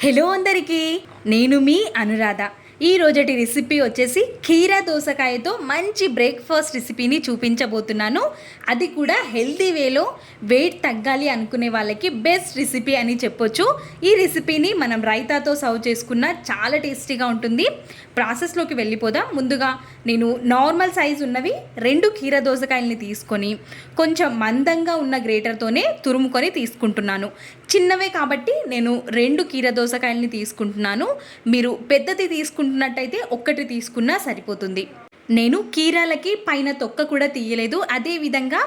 Hello అందరికీ, నేను మీ అనురాధ. ఈ రోజటి రెసిపీ వచ్చేసి కీరా దోసకాయతో మంచి బ్రేక్ఫాస్ట్ రెసిపీని చూపించబోతున్నాను. అది కూడా హెల్తీ వేలో వెయిట్ తగ్గాలి అనుకునే వాళ్ళకి బెస్ట్ రెసిపీ అని చెప్పొచ్చు. ఈ రెసిపీని మనం రైతాతో సర్వ్ చేసుకున్న చాలా టేస్టీగా ఉంటుంది. ప్రాసెస్లోకి వెళ్ళిపోదాం. ముందుగా నేను నార్మల్ సైజు ఉన్నవి 2 కీరా దోసకాయలని తీసుకొని కొంచెం మందంగా ఉన్న గ్రేటర్తోనే తురుముకొని తీసుకుంటున్నాను. చిన్నవే కాబట్టి నేను 2 కీరా దోసకాయలని తీసుకుంటున్నాను. మీరు పెద్దది తీసుకుంటున్నట్టయితే ఒక్కటి తీసుకున్నా సరిపోతుంది. నేను కీరాలకి పైన తొక్క కూడా తీయలేదు, అదే విధంగా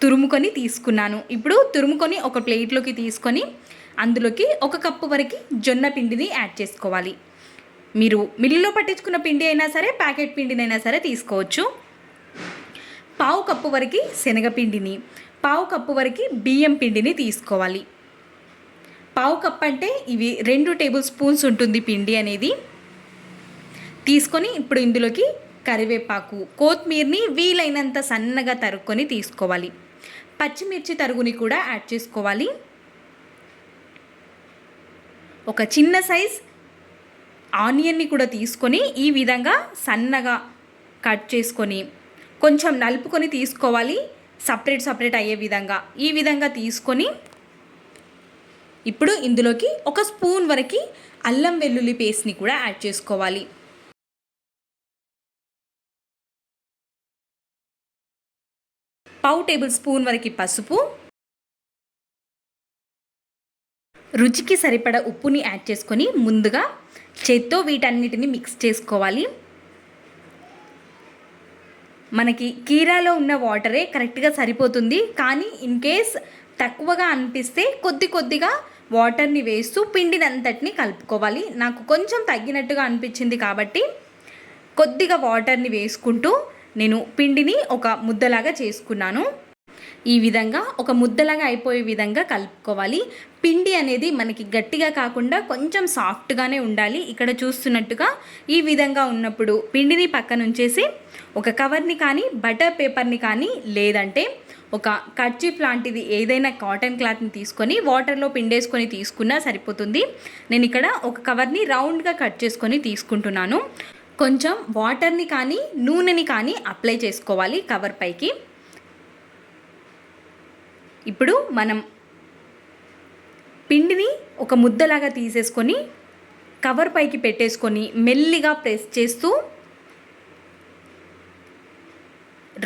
తురుముకొని తీసుకున్నాను. ఇప్పుడు తురుముకొని ఒక ప్లేట్లోకి తీసుకొని అందులోకి 1 కప్పు వరకు జొన్న పిండిని యాడ్ చేసుకోవాలి. మీరు మిల్లులో పట్టించుకున్న పిండి అయినా సరే, ప్యాకెట్ పిండినైనా సరే తీసుకోవచ్చు. 1/2 కప్పు వరకు శనగపిండిని, 1/2 కప్పు వరకు బియ్యం పిండిని తీసుకోవాలి. 1/2 కప్ అంటే ఇవి 2 టేబుల్ స్పూన్స్ ఉంటుంది పిండి అనేది. తీసుకొని ఇప్పుడు ఇందులోకి కరివేపాకు, కొత్తిమీరని వీలైనంత సన్నగా తరుక్కొని తీసుకోవాలి. పచ్చిమిర్చి తరుగుని కూడా యాడ్ చేసుకోవాలి. ఒక చిన్న సైజ్ ఆనియన్ని కూడా తీసుకొని ఈ విధంగా సన్నగా కట్ చేసుకొని కొంచెం నలుపుకొని తీసుకోవాలి. సపరేట్ అయ్యే విధంగా ఈ విధంగా తీసుకొని ఇప్పుడు ఇందులోకి 1 స్పూన్ వరకు అల్లం వెల్లుల్లి పేస్ట్ని కూడా యాడ్ చేసుకోవాలి. పావు టేబుల్ స్పూన్ వరకు పసుపు, రుచికి సరిపడ ఉప్పుని యాడ్ చేసుకొని ముందుగా చేత్తో వీటన్నిటిని మిక్స్ చేసుకోవాలి. మనకి కీరాలో ఉన్న వాటరే కరెక్ట్గా సరిపోతుంది, కానీ ఇన్ కేస్ తక్కువగా అనిపిస్తే కొద్దిగా వాటర్ని వేస్తూ పిండిని అంతటిని కలుపుకోవాలి. నాకు కొంచెం తగ్గినట్టుగా అనిపించింది కాబట్టి కొద్దిగా వాటర్ని వేసుకుంటూ నేను పిండిని ఒక ముద్దలాగా చేసుకున్నాను. ఈ విధంగా ఒక ముద్దలాగా అయిపోయే విధంగా కలుపుకోవాలి. పిండి అనేది మనకి గట్టిగా కాకుండా కొంచెం సాఫ్ట్గానే ఉండాలి. ఇక్కడ చూస్తున్నట్టుగా ఈ విధంగా ఉన్నప్పుడు పిండిని పక్కన ఉంచేసి ఒక కవర్ని కానీ, బటర్ పేపర్ని కానీ, లేదంటే ఒక కర్చీఫ్ లాంటిది ఏదైనా కాటన్ క్లాత్ని తీసుకొని వాటర్లో పిండేసుకొని తీసుకున్నా సరిపోతుంది. నేను ఇక్కడ ఒక కవర్ని రౌండ్గా కట్ చేసుకొని తీసుకుంటున్నాను. కొంచెం వాటర్ని కానీ, నూనెని కానీ అప్లై చేసుకోవాలి కవర్ పైకి. ఇప్పుడు మనం పిండిని ఒక ముద్దలాగా తీసేసుకొని కవర్ పైకి పెట్టేసుకొని మెల్లిగా ప్రెస్ చేస్తూ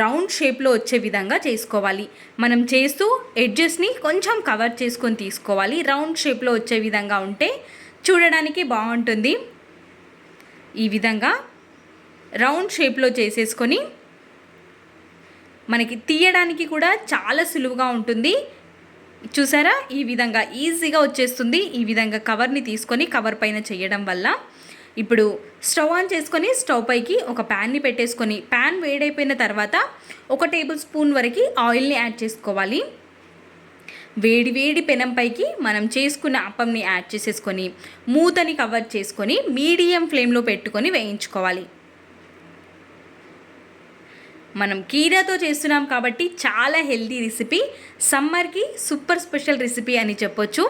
రౌండ్ షేప్లో వచ్చే విధంగా చేసుకోవాలి. మనం చేస్తూ ఎడ్జెస్ని కొంచెం కవర్ చేసుకొని తీసుకోవాలి. రౌండ్ షేప్లో వచ్చే విధంగా ఉంటే చూడడానికి బాగుంటుంది. ఈ విధంగా రౌండ్ షేప్లో చేసేసుకొని మనకి తీయడానికి కూడా చాలా సులువుగా ఉంటుంది. చూసారా, ఈ విధంగా ఈజీగా వచ్చేస్తుంది. ఈ విధంగా కవర్ని తీసుకొని కవర్ పైన చేయడం వల్ల ఇప్పుడు స్టవ్ ఆన్ చేసుకొని స్టవ్ పైకి ఒక ప్యాన్ని పెట్టేసుకొని ప్యాన్ వేడైపోయిన తర్వాత 1 టేబుల్ స్పూన్ వరకు ఆయిల్ని యాడ్ చేసుకోవాలి. వేడి పెనం పైకి మనం చేసుకున్న అప్పంని యాడ్ చేసేసుకొని మూతని కవర్ చేసుకొని మీడియం ఫ్లేమ్లో పెట్టుకొని వేయించుకోవాలి. మనం కీరాతో చేస్తున్నాం కాబట్టి చాలా హెల్తీ రెసిపీ, సమ్మర్కి సూపర్ స్పెషల్ రెసిపీ అని చెప్పొచ్చు.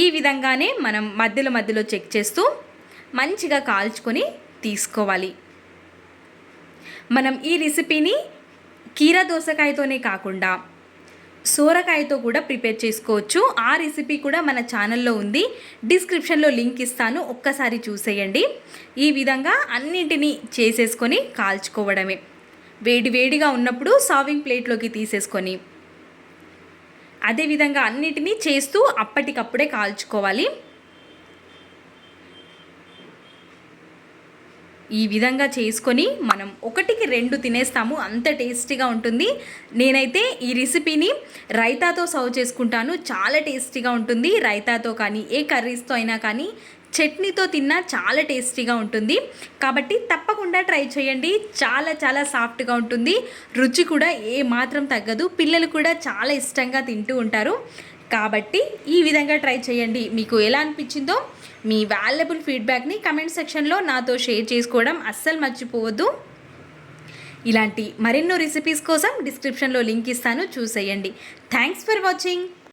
ఈ విధంగానే మనం మధ్యలో చెక్ చేస్తూ మంచిగా కాల్చుకొని తీసుకోవాలి. మనం ఈ రెసిపీని కీరా దోసకాయతోనే కాకుండా సోరకాయతో కూడా ప్రిపేర్ చేసుకోవచ్చు. ఆ రెసిపీ కూడా మన ఛానల్లో ఉంది, డిస్క్రిప్షన్లో లింక్ ఇస్తాను, ఒక్కసారి చూసేయండి. ఈ విధంగా అన్నింటినీ చేసేసుకొని కాల్చుకోవడమే. వేడిగా ఉన్నప్పుడు సర్వింగ్ ప్లేట్లోకి తీసేసుకొని అదేవిధంగా అన్నిటినీ చేస్తూ అప్పటికప్పుడే కాల్చుకోవాలి. ఈ విధంగా చేసుకొని మనం 1కి 2 తినేస్తాము, అంత టేస్టీగా ఉంటుంది. నేనైతే ఈ రెసిపీని రైతాతో సర్వ్ చేసుకుంటాను, చాలా టేస్టీగా ఉంటుంది. రైతాతో కానీ, ఏ కర్రీస్తో అయినా కానీ, చట్నీతో తిన్నా చాలా టేస్టీగా ఉంటుంది. కాబట్టి తప్పకుండా ట్రై చేయండి. చాలా సాఫ్ట్గా ఉంటుంది, రుచి కూడా ఏ మాత్రం తగ్గదు. పిల్లలు కూడా చాలా ఇష్టంగా తింటూ ఉంటారు. కాబట్టి ఈ విధంగా ట్రై చేయండి. మీకు ఎలా అనిపించిందో మీ వాల్యుబుల్ ఫీడ్బ్యాక్ని కమెంట్ సెక్షన్లో నాతో షేర్ చేసుకోవడం అస్సలు మర్చిపోవద్దు. ఇలాంటి మరెన్నో రెసిపీస్ కోసం డిస్క్రిప్షన్లో లింక్ ఇస్తాను, చూసేయండి. Thanks for watching.